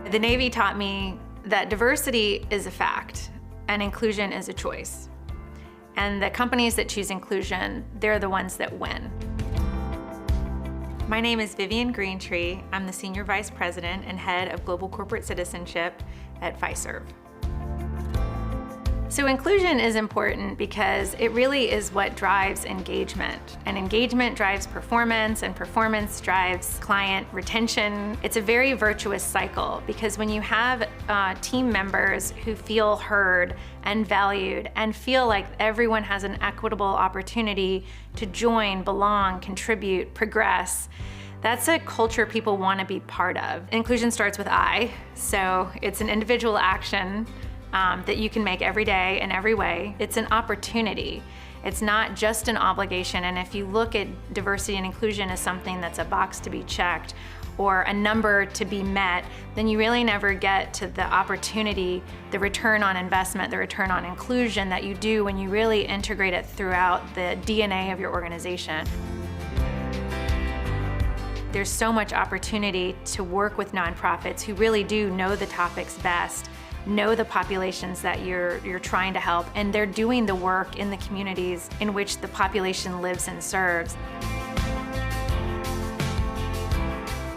The Navy taught me that diversity is a fact and inclusion is a choice. And the companies that choose inclusion, they're the ones that win. My name is Vivian Greentree. I'm the Senior Vice President and Head of Global Corporate Citizenship at Fiserv. So inclusion is important because it really is what drives engagement. And engagement drives performance, and performance drives client retention. It's a very virtuous cycle because when you have team members who feel heard and valued and feel like everyone has an equitable opportunity to join, belong, contribute, progress, that's a culture people want to be part of. Inclusion starts with I, so it's an individual action that you can make every day in every way. It's an opportunity. It's not just an obligation, and if you look at diversity and inclusion as something that's a box to be checked or a number to be met, then you really never get to the opportunity, the return on investment, the return on inclusion that you do when you really integrate it throughout the DNA of your organization. There's so much opportunity to work with nonprofits who really do know the topics best, know the populations that you're trying to help, and they're doing the work in the communities in which the population lives and serves.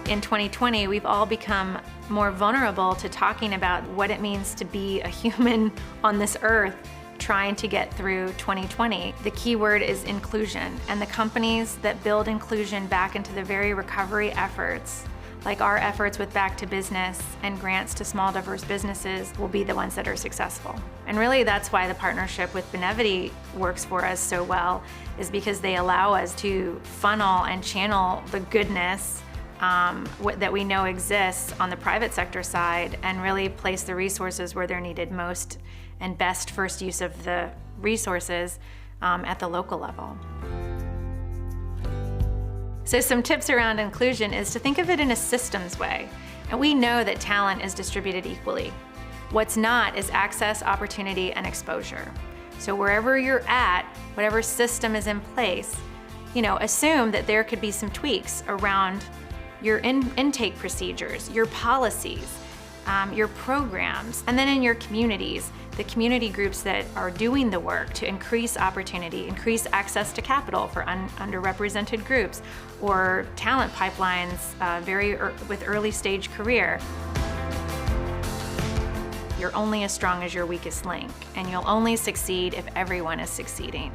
In 2020, we've all become more vulnerable to talking about what it means to be a human on this earth trying to get through 2020. The key word is inclusion, and the companies that build inclusion back into the very recovery efforts, like our efforts with Back to Business and grants to small diverse businesses, will be the ones that are successful. And really that's why the partnership with Benevity works for us so well, is because they allow us to funnel and channel the goodness that we know exists on the private sector side and really place the resources where they're needed most and best first use of the resources at the local level. So some tips around inclusion is to think of it in a systems way. And we know that talent is distributed equally. What's not is access, opportunity, and exposure. So wherever you're at, whatever system is in place, assume that there could be some tweaks around your intake procedures, your policies, your programs, and then in your communities, the community groups that are doing the work to increase opportunity, increase access to capital for underrepresented groups, or talent pipelines with early stage career. You're only as strong as your weakest link, and you'll only succeed if everyone is succeeding.